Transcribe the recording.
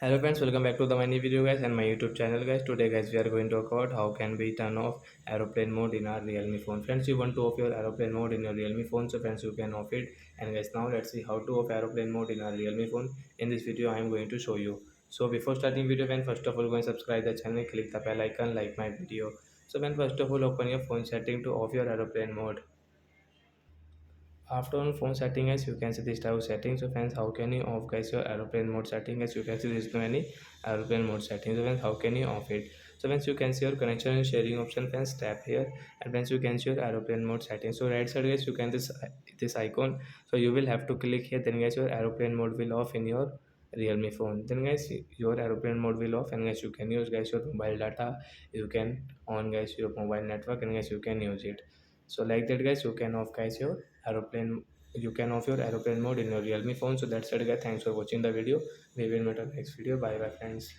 Hello friends, welcome back to the my new video guys and my YouTube channel guys. Today guys we are going to talk about how can we turn off aeroplane mode in our Realme phone. Friends, you want to off your aeroplane mode in your Realme phone, so friends you can off it. And guys, now let's see how to off aeroplane mode in our Realme phone. In this video I am going to show you. So before starting video, when first of all go and subscribe the channel, click the bell icon, like my video. So when first of all open your phone setting to off your aeroplane mode. After on phone setting, as you can see this type of settings. So friends, how can you off guys your aeroplane mode setting? As you can see, there is no any aeroplane mode settings. So friends, how can you off it? So friends, you can see your connection and sharing option. Friends, tap here, and friends you can see your aeroplane mode settings. So right side guys, you can this icon. So you will have to click here. Then guys, your aeroplane mode will off in your Realme phone. Then guys, your aeroplane mode will off, and guys you can use guys your mobile data. You can on guys your mobile network, and guys you can use it. So like that guys, you can off guys your aeroplane, you can off your aeroplane mode in your Realme phone. So that's it guys, thanks for watching the video. We will meet on next video. Bye bye friends.